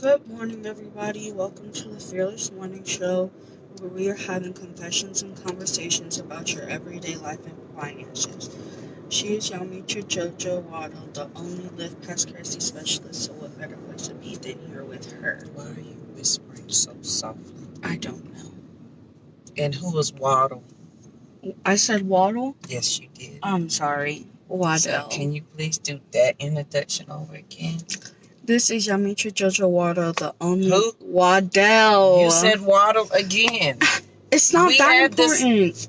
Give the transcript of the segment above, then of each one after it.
Good morning, everybody. Welcome to the Fearless Morning Show, where we are having confessions and conversations about your everyday life and finances. She is Yamitra Jojo Waddle, the only Live Past Crazy specialist, so what better place to be than here with her? Why are you whispering so softly? I don't know. And who was Waddle? I said Waddle? Yes, you did. I'm sorry. Waddle. So can you please do that introduction over again? This is Yamitra Jojo Waddle, the only... Who? Waddle. You said Waddle again. It's not that important.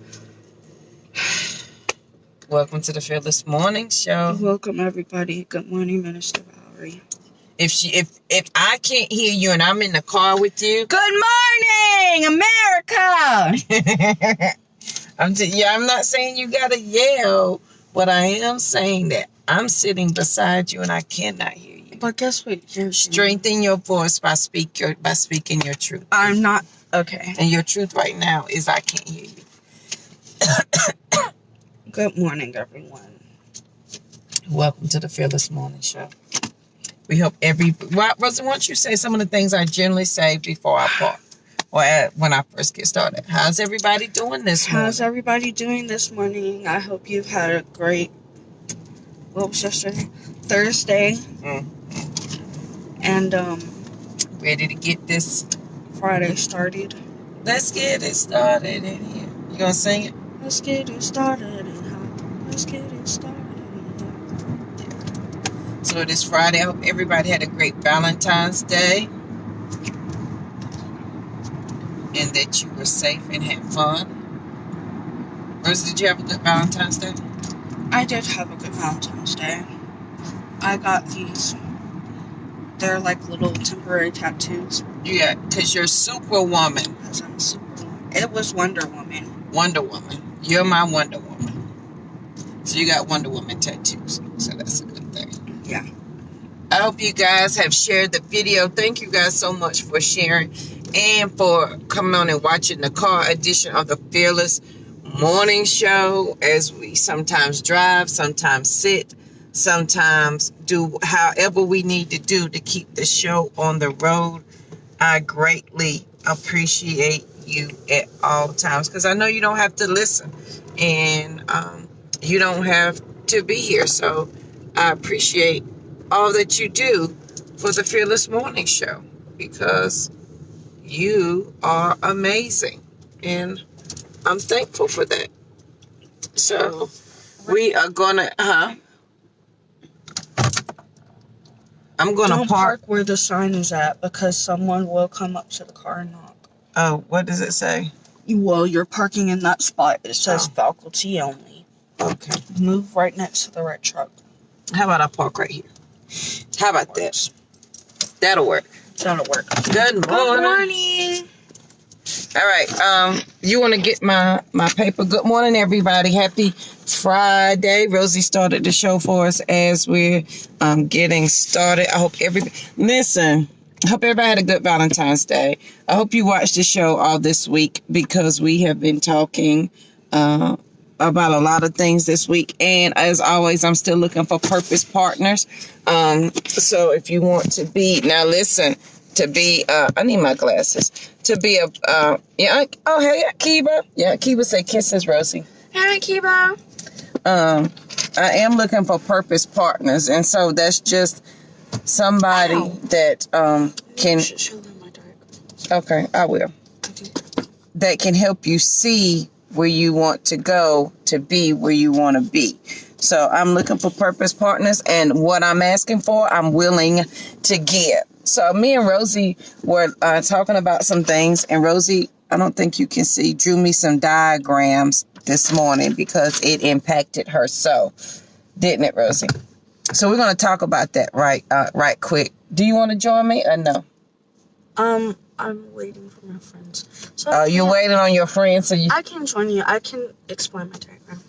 Welcome to the Fearless Morning Show. Welcome, everybody. Good morning, Minister Valerie. If I can't hear you and I'm in the car with you, good morning, America. I'm not saying you gotta yell, but I am saying that I'm sitting beside you and I cannot hear you. But guess what? Strengthen your voice by speaking your truth. I'm not okay. And your truth right now is I can't hear you. Good morning, everyone. Welcome to the Fearless Morning Show. We hope Rosa, why don't you say some of the things I generally say before I park or when I first get started? How's everybody doing this morning? How's everybody doing this morning? I hope you've had a great, what was yesterday? Thursday. Mm-hmm. And, ready to get this Friday started. Let's get it started in here. You gonna sing it? Let's get it started in here. Let's get it started in here. So it is Friday. I hope everybody had a great Valentine's Day. And that you were safe and had fun. Rosa, did you have a good Valentine's Day? I did have a good Valentine's Day. I got these. They're like little temporary tattoos. Yeah, because you're Superwoman. Because I'm Superwoman. It was Wonder Woman. Wonder Woman. You're my Wonder Woman. So you got Wonder Woman tattoos. So that's a good thing. Yeah. I hope you guys have shared the video. Thank you guys so much for sharing and for coming on and watching the car edition of the Fearless Morning Show as we sometimes drive, sometimes sit, sometimes do however we need to do to keep the show on the road. I greatly appreciate you at all times because I know you don't have to listen and you don't have to be here. So I appreciate all that you do for the Fearless Morning Show because you are amazing and I'm thankful for that. So we are gonna, I'm going to park where the sign is at because someone will come up to the car and knock. Oh, what does it say? Well, you're parking in that spot. It says faculty only. Okay. Move right next to the red truck. How about I park right here? How about that? That'll work. That'll work. Good morning. Good morning. All right. You want to get my paper? Good morning, everybody. Happy Friday. Rosie started the show for us as we're getting started. I hope everybody had a good Valentine's Day. I hope you watched the show all this week because we have been talking about a lot of things this week. And as always, I'm still looking for purpose partners. So if you want to be, now listen, to be, I need my glasses, to be a, oh, hey, Akiba. Yeah, Akiba say kisses, Rosie. Hey, Akiba. I am looking for purpose partners. And so that's just somebody that can, show them my diagram. Okay, I will. Okay. That can help you see where you want to go to be where you want to be. So I'm looking for purpose partners, and what I'm asking for, I'm willing to give. So me and Rosie were talking about some things, and Rosie, I don't think you can see, drew me some diagrams this morning because it impacted her so, didn't it, Rosie? So we're going to talk about that right quick. Do you want to join me or no? I'm waiting for my friends. So you're waiting on your friends, so you... I can join you. I can explain my diagram.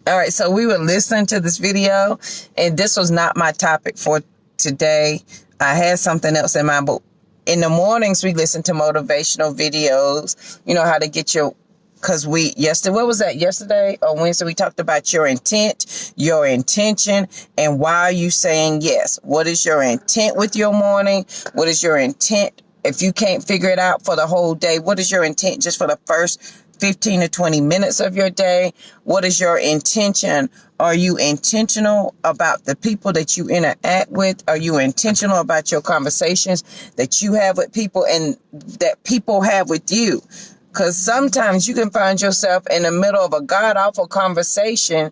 All right, so we were listening to this video, and this was not my topic for today. I had something else in mind, but in the mornings, we listen to motivational videos, you know, how to get your Because what was that, yesterday or Wednesday? We talked about your intent, your intention, and why are you saying yes? What is your intent with your morning? What is your intent? If you can't figure it out for the whole day, what is your intent just for the first 15 to 20 minutes of your day? What is your intention? Are you intentional about the people that you interact with? Are you intentional about your conversations that you have with people and that people have with you? Because sometimes you can find yourself in the middle of a god-awful conversation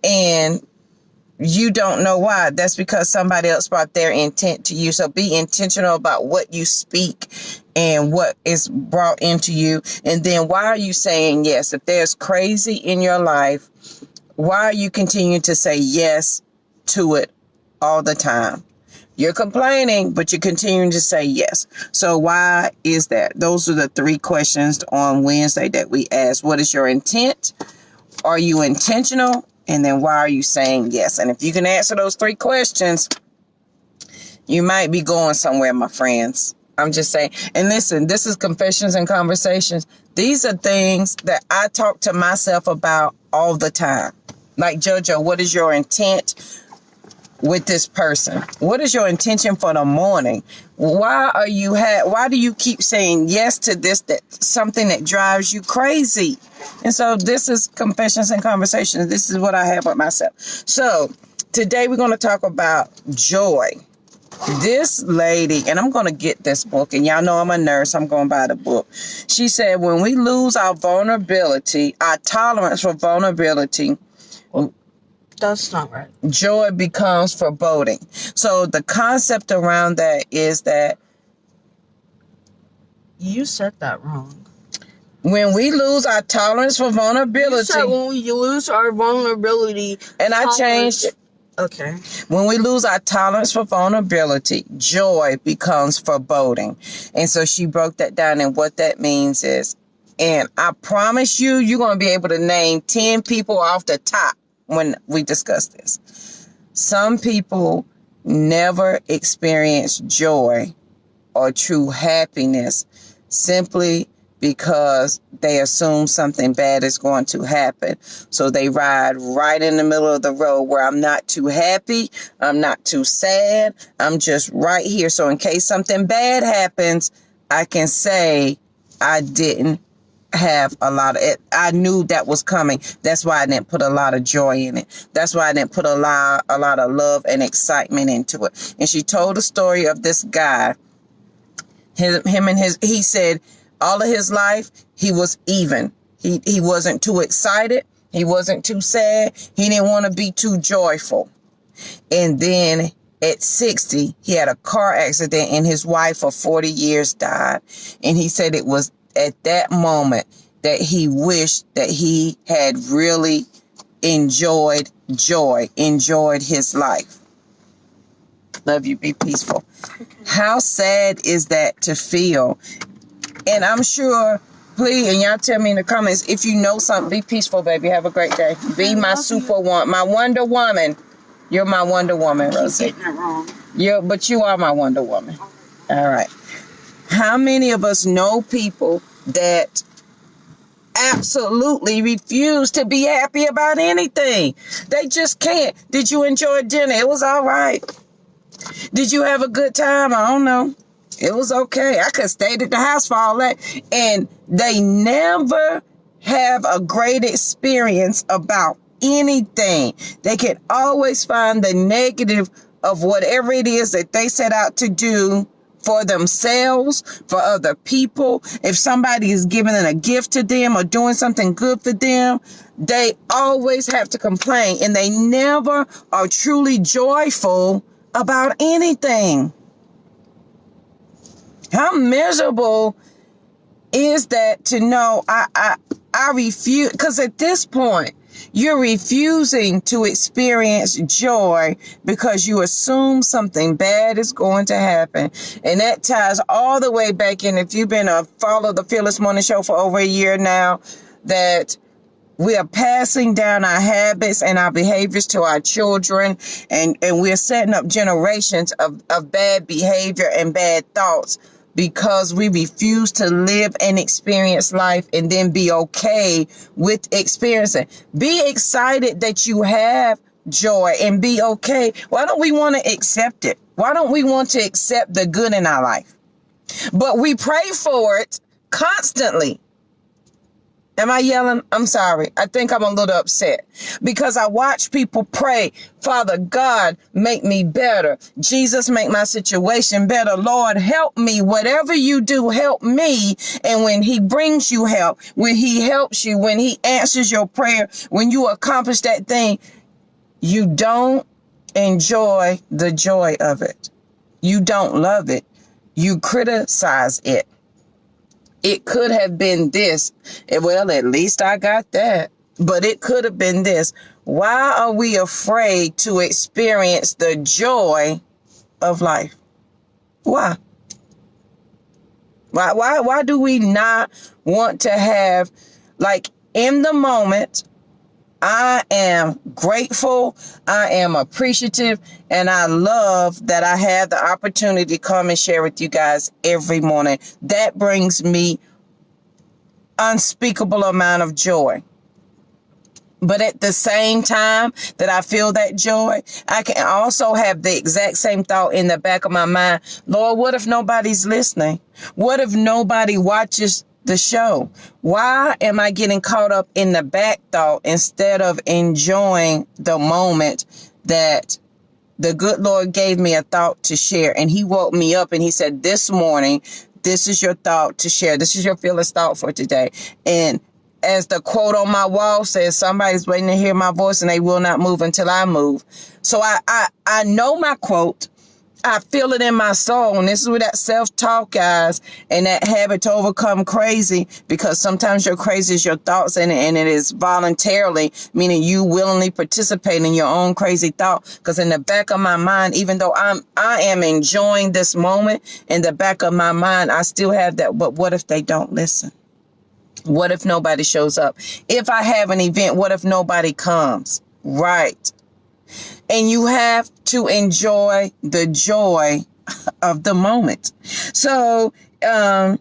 and you don't know why. That's because somebody else brought their intent to you. So be intentional about what you speak and what is brought into you. And then why are you saying yes? If there's crazy in your life, why are you continuing to say yes to it all the time? You're complaining, but you're continuing to say yes. So why is that? Those are the 3 questions on Wednesday that we asked. What is your intent? Are you intentional? And then why are you saying yes? And if you can answer those 3 questions, you might be going somewhere, my friends. I'm just saying. And listen, this is Confessions and Conversations. These are things that I talk to myself about all the time. Like, JoJo, what is your intent with this person? What is your intention for the morning? Why do you keep saying yes to this, that something that drives you crazy? And so this is Confessions and Conversations. This is what I have with myself. So today we're going to talk about joy. This lady, and I'm going to get this book, and y'all know I'm a nurse, I'm going to buy the book. She said, when we lose our vulnerability, our tolerance for vulnerability, That's not right. joy becomes foreboding. So the concept around that is that You said that wrong. when we lose our tolerance for vulnerability, You said when we lose our vulnerability. and I changed it. Okay. When we lose our tolerance for vulnerability, joy becomes foreboding. And so she broke that down, and what that means is, and I promise you, you're going to be able to name 10 people off the top when we discuss this. Some people never experience joy or true happiness simply because they assume something bad is going to happen. So they ride right in the middle of the road where I'm not too happy, I'm not too sad, I'm just right here. So in case something bad happens, I can say I didn't have a lot of it. I knew that was coming. That's why I didn't put a lot of joy in it. That's why I didn't put a lot of love and excitement into it. And she told a story of this guy. He said all of his life he was even. He wasn't too excited. He wasn't too sad. He didn't want to be too joyful. And then at 60, he had a car accident and his wife of 40 years died. And he said it was at that moment that he wished that he had really enjoyed his life. Love you. Be peaceful. Okay. How sad is that to feel? And I'm sure, please, and y'all tell me in the comments, if you know something, be peaceful, baby. Have a great day. Be my superwoman, my Wonder Woman. You're my Wonder Woman, Rosie. You're getting it wrong. But you are my Wonder Woman. All right. How many of us know people that absolutely refuse to be happy about anything? They just can't. Did you enjoy dinner? It was all right. Did you have a good time? I don't know. It was okay. I could have stayed at the house for all that. And they never have a great experience about anything. They can always find the negative of whatever it is that they set out to do for themselves, for other people. If somebody is giving a gift to them or doing something good for them, they always have to complain, and they never are truly joyful about anything. How miserable is that to know I refuse? Because at this point, you're refusing to experience joy because you assume something bad is going to happen. And that ties all the way back in. If you've been a follow the Fearless Morning Show for over a year now, that we are passing down our habits and our behaviors to our children, and we're setting up generations of bad behavior and bad thoughts because we refuse to live and experience life and then be okay with experiencing. Be excited that you have joy and be okay. Why don't we want to accept it? Why don't we want to accept the good in our life? But we pray for it constantly. Am I yelling? I'm sorry. I think I'm a little upset because I watch people pray, Father God, make me better. Jesus, make my situation better. Lord, help me. Whatever you do, help me. And when he brings you help, when he helps you, when he answers your prayer, when you accomplish that thing, you don't enjoy the joy of it. You don't love it. You criticize it. It could have been this. Well, at least I got that. But it could have been this. Why are we afraid to experience the joy of life? Why? Why do we not want to have, like, in the moment, I am grateful, I am appreciative, and I love that I have the opportunity to come and share with you guys every morning. That brings me unspeakable amount of joy. But at the same time that I feel that joy, I can also have the exact same thought in the back of my mind. Lord, what if nobody's listening? What if nobody watches the show? Why am I getting caught up in the back thought instead of enjoying the moment that the good Lord gave me a thought to share? And he woke me up and he said, this morning, this is your thought to share. This is your fearless thought for today. And as the quote on my wall says, somebody's waiting to hear my voice and they will not move until I move. So I know my quote. I feel it in my soul. And this is where that self-talk, guys, and that habit to overcome crazy, because sometimes your crazy is your thoughts, and it is voluntarily, meaning you willingly participate in your own crazy thought. Because in the back of my mind, even though I am enjoying this moment, in the back of my mind, I still have that, but what if they don't listen? What if nobody shows up? If I have an event, what if nobody comes? Right. And you have to enjoy the joy of the moment. So, and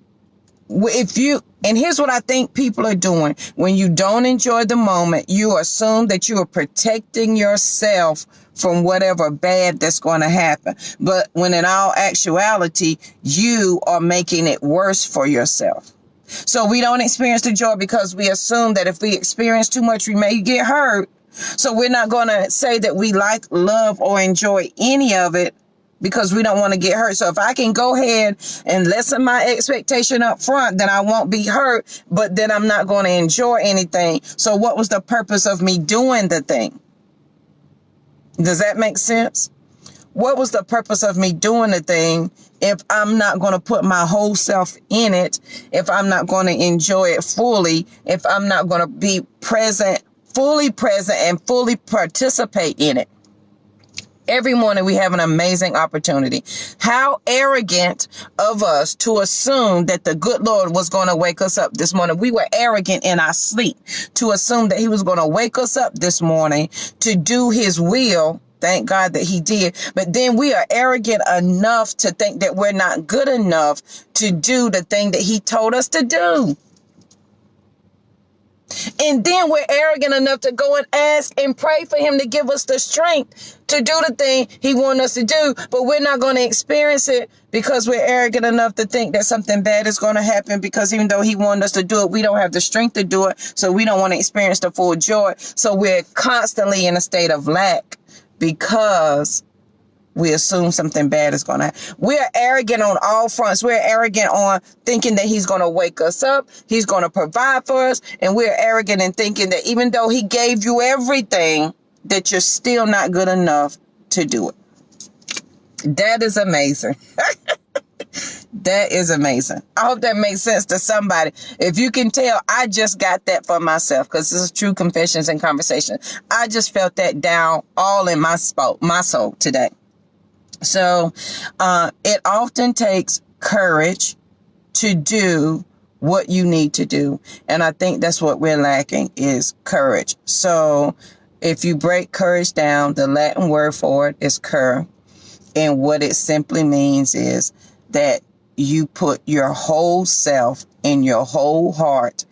here's what I think people are doing. When you don't enjoy the moment, you assume that you are protecting yourself from whatever bad that's going to happen. But when in all actuality, you are making it worse for yourself. So we don't experience the joy because we assume that if we experience too much, we may get hurt. So we're not going to say that we like, love, or enjoy any of it because we don't want to get hurt. So if I can go ahead and lessen my expectation up front, then I won't be hurt, but then I'm not going to enjoy anything. So what was the purpose of me doing the thing? Does that make sense? What was the purpose of me doing the thing if I'm not going to put my whole self in it, if I'm not going to enjoy it fully, if I'm not going to be fully present and fully participate in it? Every morning we have an amazing opportunity. How arrogant of us to assume that the good Lord was going to wake us up this morning. We were arrogant in our sleep to assume that he was going to wake us up this morning to do his will. Thank God that he did. But then we are arrogant enough to think that we're not good enough to do the thing that he told us to do. And then we're arrogant enough to go and ask and pray for him to give us the strength to do the thing he wants us to do. But we're not going to experience it because we're arrogant enough to think that something bad is going to happen, because even though he wanted us to do it, we don't have the strength to do it. So we don't want to experience the full joy. So we're constantly in a state of lack because we assume something bad is going to happen. We're arrogant on all fronts. We're arrogant on thinking that he's going to wake us up. He's going to provide for us. And we're arrogant in thinking that even though he gave you everything, that you're still not good enough to do it. That is amazing. That is amazing. I hope that makes sense to somebody. If you can tell, I just got that for myself, because this is true confessions and conversation. I just felt that down all in my soul today. So it often takes courage to do what you need to do. And I think that's what we're lacking, is courage. So if you break courage down, the Latin word for it is cur. And what it simply means is that you put your whole self and your whole heart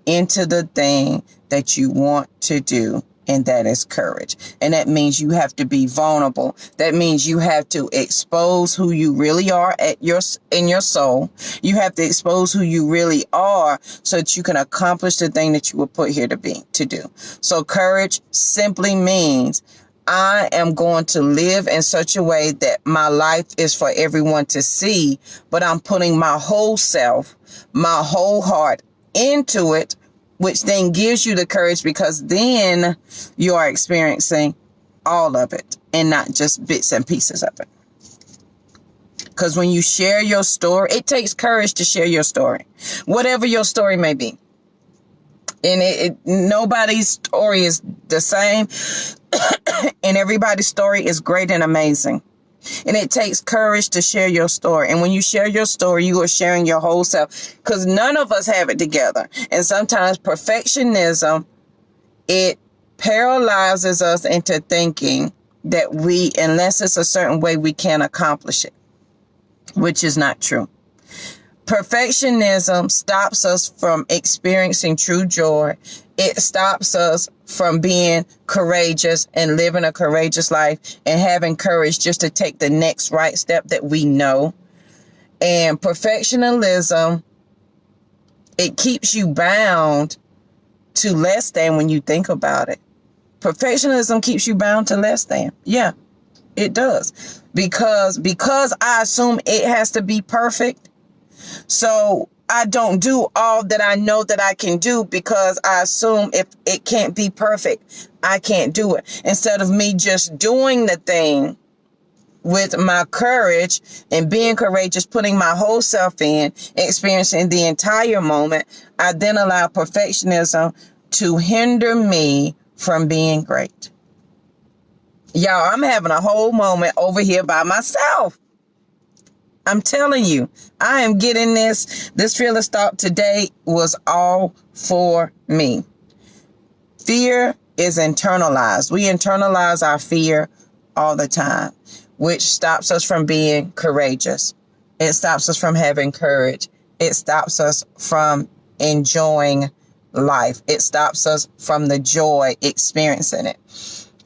into the thing that you want to do. And that is courage. And that means you have to be vulnerable. That means you have to expose who you really are in your soul. You have to expose who you really are so that you can accomplish the thing that you were put here to do. So courage simply means I am going to live in such a way that my life is for everyone to see, but I'm putting my whole self, my whole heart into it, which then gives you the courage, because then you are experiencing all of it and not just bits and pieces of it. Because when you share your story, it takes courage to share your story, whatever your story may be. And nobody's story is the same, and everybody's story is great and amazing. And it takes courage to share your story. And when you share your story, you are sharing your whole self, because none of us have it together. And sometimes perfectionism, it paralyzes us into thinking that unless it's a certain way, we can't accomplish it, which is not true. Perfectionism stops us from experiencing true joy. It stops us from being courageous and living a courageous life and having courage just to take the next right step that we know. And perfectionism, it keeps you bound to less than when you think about it. Perfectionism keeps you bound to less than. Yeah, it does. Because I assume it has to be perfect. So I don't do all that I know that I can do, because I assume if it can't be perfect, I can't do it. Instead of me just doing the thing with my courage and being courageous, putting my whole self in, experiencing the entire moment, I then allow perfectionism to hinder me from being great. Y'all, I'm having a whole moment over here by myself. I'm telling you, I am getting this. This fearless thought today was all for me. Fear is internalized. We internalize our fear all the time, which stops us from being courageous. It stops us from having courage. It stops us from enjoying life. It stops us from the joy experiencing it.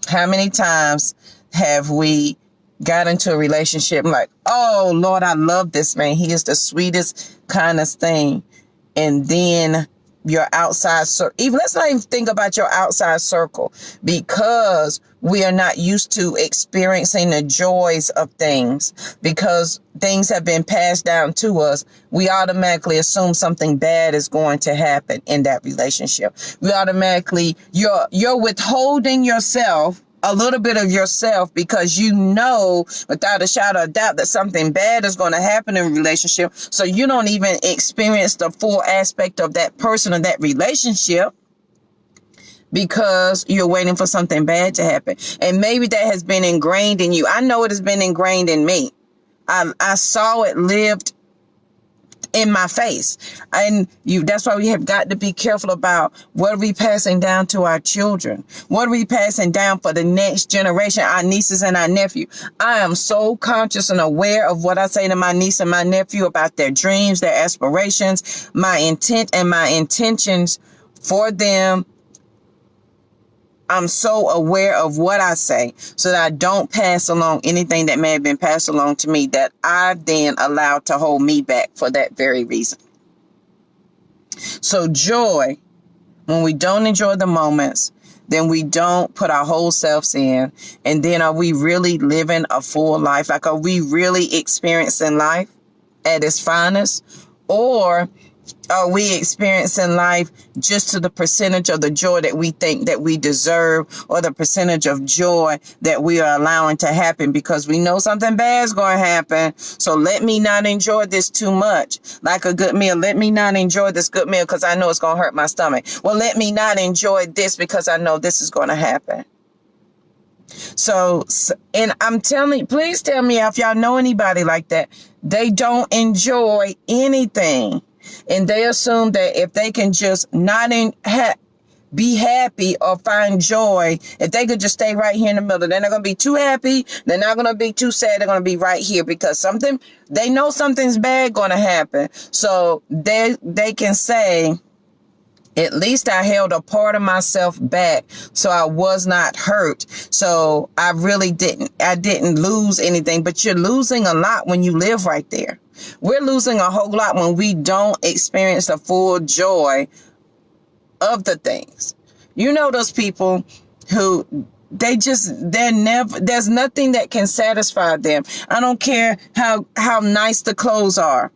How many times have we got into a relationship like, oh Lord, I love this man. He is the sweetest, kindest thing. And then your outside circle, even let's not even think about your outside circle, because we are not used to experiencing the joys of things, because things have been passed down to us. We automatically assume something bad is going to happen in that relationship. We automatically, you're withholding yourself, a little bit of yourself, because you know without a shadow of doubt that something bad is going to happen in a relationship. So you don't even experience the full aspect of that person or that relationship, because you're waiting for something bad to happen. And maybe that has been ingrained in you. I know it has been ingrained in me. I saw it lived in my face. And that's why we have got to be careful about what are we passing down to our children? What are we passing down for the next generation, our nieces and our nephew? I am so conscious and aware of what I say to my niece and my nephew about their dreams, their aspirations, my intent and my intentions for them. I'm so aware of what I say so that I don't pass along anything that may have been passed along to me that I've then allowed to hold me back for that very reason. So joy, when we don't enjoy the moments, then we don't put our whole selves in. And then are we really living a full life? Like, are we really experiencing life at its finest? Or are we experiencing life just to the percentage of the joy that we think that we deserve, or the percentage of joy that we are allowing to happen because we know something bad is going to happen? So let me not enjoy this too much. Like a good meal. Let me not enjoy this good meal because I know it's going to hurt my stomach. Well, let me not enjoy this because I know this is going to happen. So, and I'm telling you, please tell me if y'all know anybody like that. They don't enjoy anything. And they assume that if they can just be happy or find joy, if they could just stay right here in the middle. They're not going to be too happy. They're not going to be too sad. They're going to be right here because they know something's bad going to happen. So they can say, at least I held a part of myself back so I was not hurt. So I didn't lose anything, but you're losing a lot when you live right there. We're losing a whole lot when we don't experience the full joy of the things. You know, those people who there's nothing that can satisfy them. I don't care how nice the clothes are.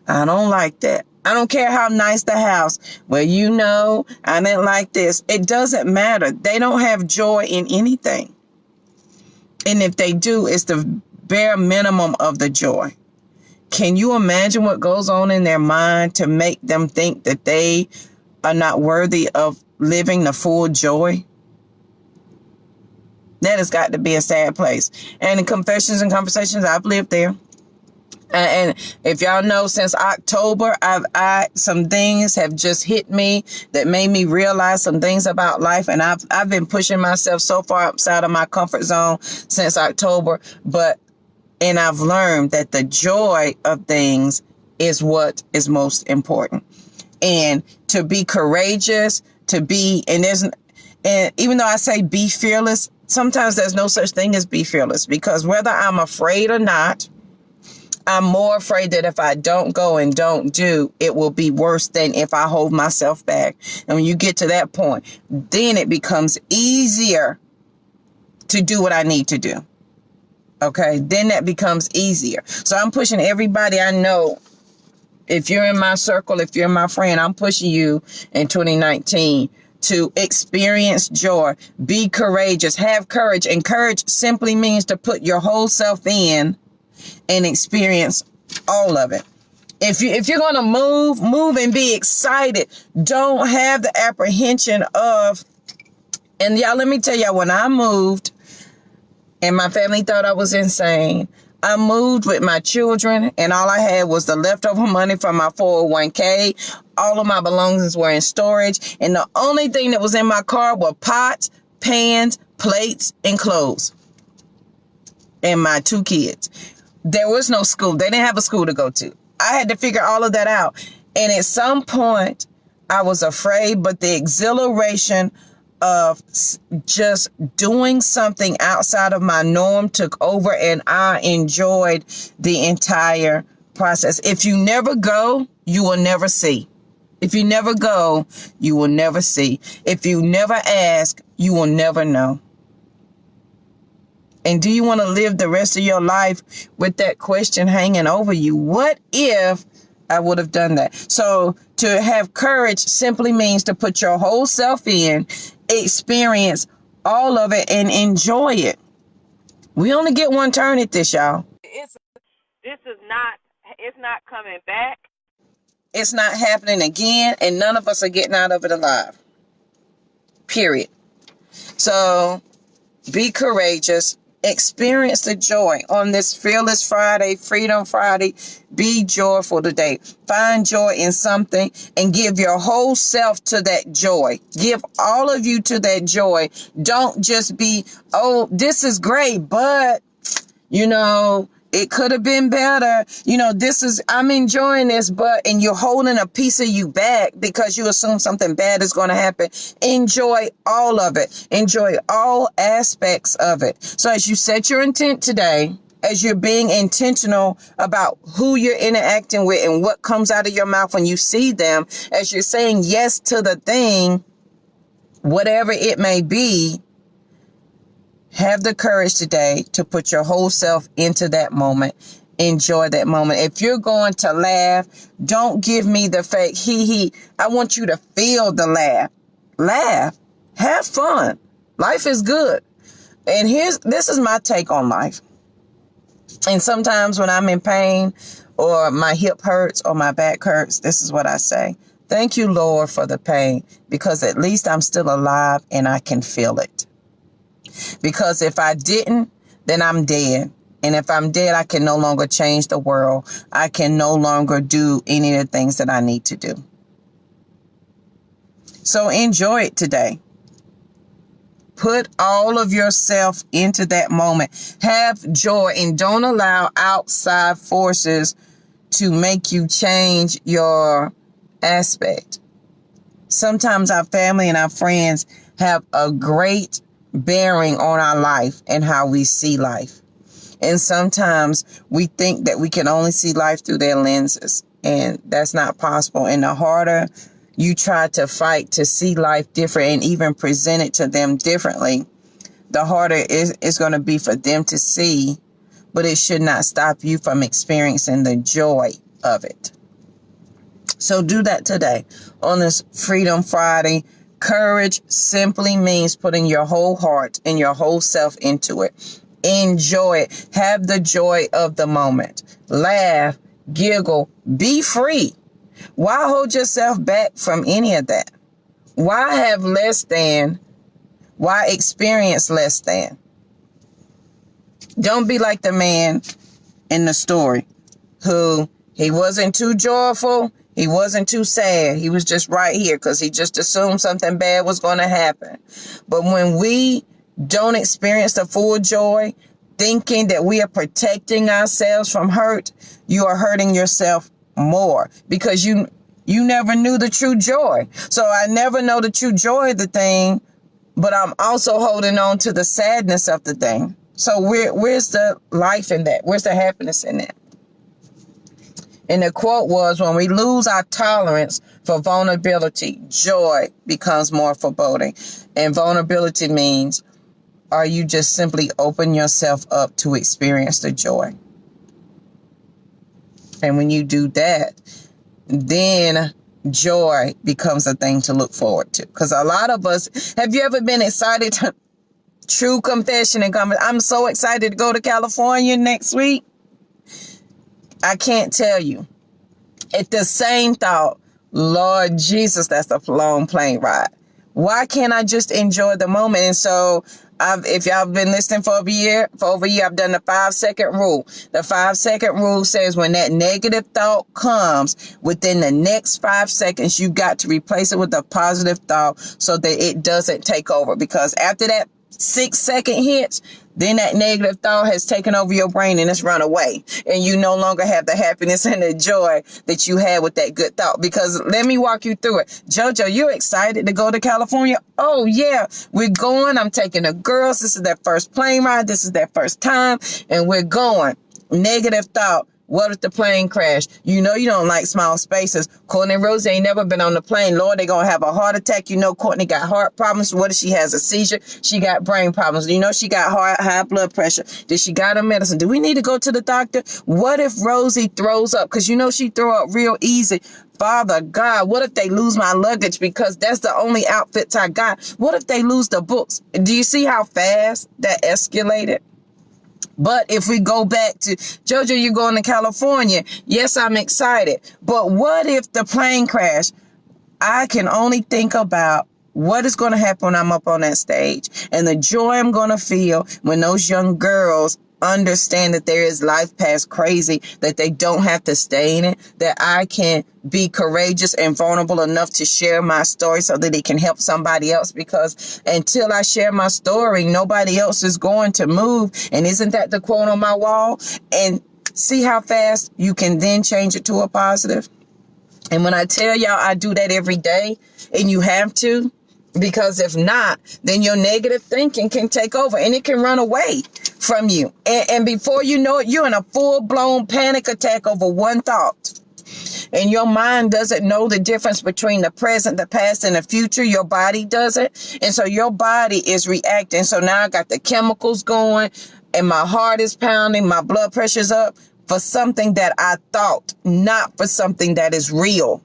I don't like that. I don't care how nice the house. Well, I didn't like this. It doesn't matter. They don't have joy in anything. And if they do, it's the bare minimum of the joy. Can you imagine what goes on in their mind to make them think that they are not worthy of living the full joy? That has got to be a sad place. And in Confessions and Conversations, I've lived there. And if y'all know, since October, some things have just hit me that made me realize some things about life. And I've been pushing myself so far outside of my comfort zone since October. And I've learned that the joy of things is what is most important. And to be courageous, and even though I say be fearless, sometimes there's no such thing as be fearless, because whether I'm afraid or not, I'm more afraid that if I don't go and don't do, it will be worse than if I hold myself back. And when you get to that point, then it becomes easier to do what I need to do. Okay, then that becomes easier. So I'm pushing everybody I know. If you're in my circle, if you're my friend, I'm pushing you in 2019 to experience joy, be courageous, have courage. And courage simply means to put your whole self in and experience all of it. If you're going to move and be excited. Don't have the apprehension of, and y'all, let me tell y'all, when I moved and my family thought I was insane, I moved with my children and all I had was the leftover money from my 401k. All of my belongings were in storage. And the only thing that was in my car were pots, pans, plates, and clothes. And my 2 kids. There was no school. They didn't have a school to go to. I had to figure all of that out. And at some point, I was afraid, but the exhilaration of just doing something outside of my norm took over, and I enjoyed the entire process. If you never go, you will never see. If you never go, you will never see. If you never ask, you will never know. And do you want to live the rest of your life with that question hanging over you? What if I would have done that? So to have courage simply means to put your whole self in, experience all of it, and enjoy it. We only get one turn at this, y'all. It's not coming back. It's not happening again, and none of us are getting out of it alive. Period. So be courageous. Experience the joy on this Fearless Friday, Freedom Friday. Be joyful today. Find joy in something and give your whole self to that joy. Give all of you to that joy. Don't just be, oh, this is great, but, it could have been better. I'm enjoying this, and you're holding a piece of you back because you assume something bad is going to happen. Enjoy all of it. Enjoy all aspects of it. So as you set your intent today, as you're being intentional about who you're interacting with and what comes out of your mouth when you see them, as you're saying yes to the thing, whatever it may be, have the courage today to put your whole self into that moment. Enjoy that moment. If you're going to laugh, don't give me the fake hee. I want you to feel the laugh. Laugh. Have fun. Life is good. And this is my take on life. And sometimes when I'm in pain or my hip hurts or my back hurts, this is what I say. Thank you, Lord, for the pain, because at least I'm still alive and I can feel it. Because if I didn't, then I'm dead. And if I'm dead, I can no longer change the world. I can no longer do any of the things that I need to do. So enjoy it today. Put all of yourself into that moment. Have joy and don't allow outside forces to make you change your aspect. Sometimes our family and our friends have a great bearing on our life and how we see life. And sometimes we think that we can only see life through their lenses, and that's not possible. And the harder you try to fight to see life different and even present it to them differently, the harder it's going to be for them to see, but it should not stop you from experiencing the joy of it. So do that today on this Freedom Friday. Courage simply means putting your whole heart and your whole self into it. Enjoy it. Have the joy of the moment. Laugh, giggle, be free. Why hold yourself back from any of that? Why have less than? Why experience less than? Don't be like the man in the story who he wasn't too joyful. He wasn't too sad. He was just right here because he just assumed something bad was going to happen. But when we don't experience the full joy, thinking that we are protecting ourselves from hurt, you are hurting yourself more because you never knew the true joy. So I never know the true joy of the thing, but I'm also holding on to the sadness of the thing. So where's the life in that? Where's the happiness in that? And the quote was, when we lose our tolerance for vulnerability, joy becomes more foreboding. And vulnerability means, are you just simply open yourself up to experience the joy? And when you do that, then joy becomes a thing to look forward to. Because a lot of us, have you ever been excited to, true confession and comment, I'm so excited to go to California next week. I can't tell you. It's the same thought, Lord Jesus, that's a long plane ride. Why can't I just enjoy the moment? And so if y'all been listening for over a year, I've done the 5-second rule. The 5-second rule says when that negative thought comes, within the next 5 seconds, you got to replace it with a positive thought so that it doesn't take over. Because after that 6-second hits, then that negative thought has taken over your brain and it's run away. And you no longer have the happiness and the joy that you had with that good thought. Because let me walk you through it. JoJo, you're excited to go to California? Oh, yeah, we're going. I'm taking the girls. This is their first plane ride. This is their first time. And we're going. Negative thought. What if the plane crashed? You know you don't like small spaces. Courtney and Rosie ain't never been on the plane. Lord, they're going to have a heart attack. You know Courtney got heart problems. What if she has a seizure? She got brain problems. You know she got high blood pressure. Did she got her medicine? Do we need to go to the doctor? What if Rosie throws up? Because you know she throw up real easy. Father God, what if they lose my luggage because that's the only outfits I got? What if they lose the books? Do you see how fast that escalated? But if we go back to, JoJo, you're going to California. Yes, I'm excited. But what if the plane crashed? I can only think about what is going to happen when I'm up on that stage and the joy I'm going to feel when those young girls understand that there is life past crazy, that they don't have to stay in it, that I can be courageous and vulnerable enough to share my story so that it can help somebody else. Because until I share my story, nobody else is going to move. And isn't that the quote on my wall? And see how fast you can then change it to a positive. And when I tell y'all I do that every day, and you have to, because if not, then your negative thinking can take over and it can run away from you. And before you know it, you're in a full-blown panic attack over one thought. And your mind doesn't know the difference between the present, the past, and the future. Your body doesn't. And so your body is reacting. So now I got the chemicals going and my heart is pounding, my blood pressure's up for something that I thought, not for something that is real.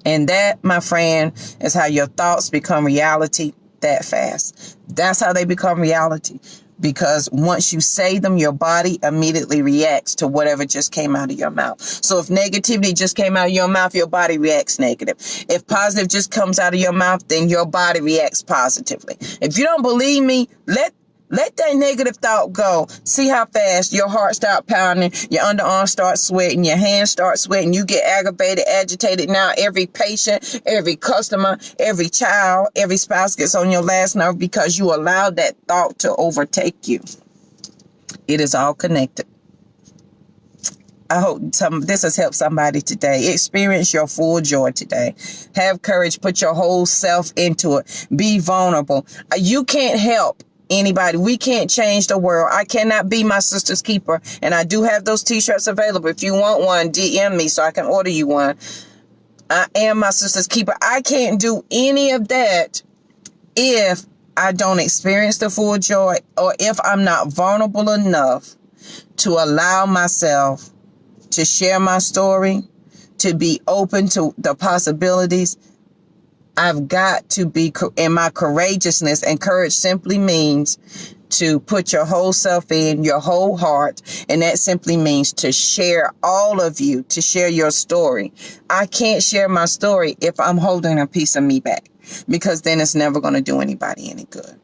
And that, my friend, is how your thoughts become reality that fast. That's how they become reality. Because once you say them, your body immediately reacts to whatever just came out of your mouth. So if negativity just came out of your mouth, your body reacts negative. If positive just comes out of your mouth, then your body reacts positively. If you don't believe me, Let that negative thought go. See how fast your heart start pounding, your underarms start sweating, your hands start sweating. You get aggravated, agitated. Now every patient, every customer, every child, every spouse gets on your last nerve because you allowed that thought to overtake you. It is all connected. I hope this has helped somebody today. Experience your full joy today. Have courage. Put your whole self into it. Be vulnerable. You can't help anybody. We can't change the world. I cannot be my sister's keeper. And I do have those t-shirts available. If you want one, DM me so I can order you one. I am my sister's keeper. I can't do any of that if I don't experience the full joy, or if I'm not vulnerable enough to allow myself to share my story, to be open to the possibilities. I've got to be in my courageousness, and courage simply means to put your whole self in, your whole heart, and that simply means to share all of you, to share your story. I can't share my story if I'm holding a piece of me back, because then it's never going to do anybody any good.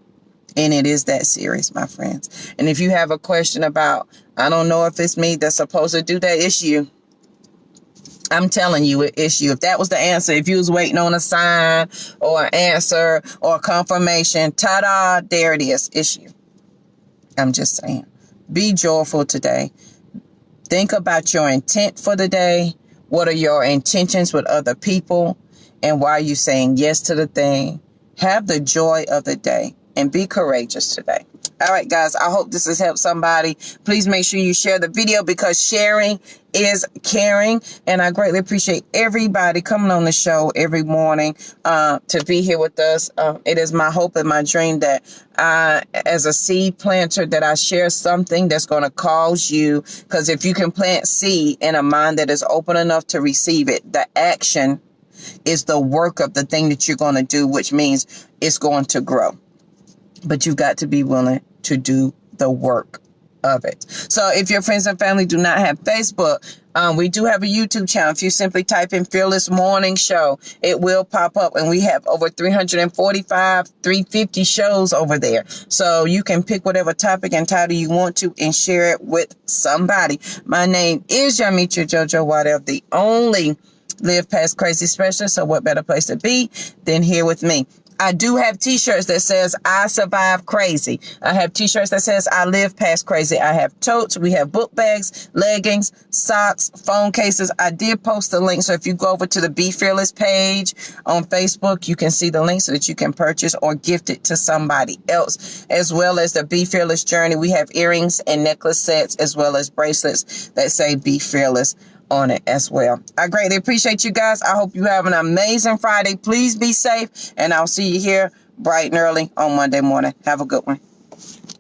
And it is that serious, my friends. And if you have a question about, I don't know if it's me that's supposed to do that, it's you. I'm telling you, it's you. If that was the answer, if you was waiting on a sign or an answer or a confirmation, ta-da, there it is. It's you. I'm just saying. Be joyful today. Think about your intent for the day. What are your intentions with other people? And why are you saying yes to the thing? Have the joy of the day. And be courageous today. All right, guys, I hope this has helped somebody. Please make sure you share the video, because sharing is caring. And I greatly appreciate everybody coming on the show every morning to be here with us. It is my hope and my dream that as a seed planter, that I share something that's going to cause you, because if you can plant seed in a mind that is open enough to receive it, the action is the work of the thing that you're going to do, which means it's going to grow. But you've got to be willing to do the work of it. So if your friends and family do not have Facebook, we do have a YouTube channel. If you simply type in Fearless Morning Show, it will pop up. And we have over 350 shows over there. So you can pick whatever topic and title you want to and share it with somebody. My name is Yamitra JoJo Waddell, the only Live Past Crazy specialist. So what better place to be than here with me? I do have t-shirts that says I survive crazy. I have t-shirts that says I live past crazy. I have totes. We have book bags, leggings, socks, phone cases. I did post the link. So if you go over to the Be Fearless page on Facebook, you can see the link so that you can purchase or gift it to somebody else, as well as the Be Fearless journey. We have earrings and necklace sets, as well as bracelets that say Be Fearless on it as well. I greatly appreciate you guys. I hope you have an amazing Friday. Please be safe, and I'll see you here bright and early on Monday morning. Have a good one.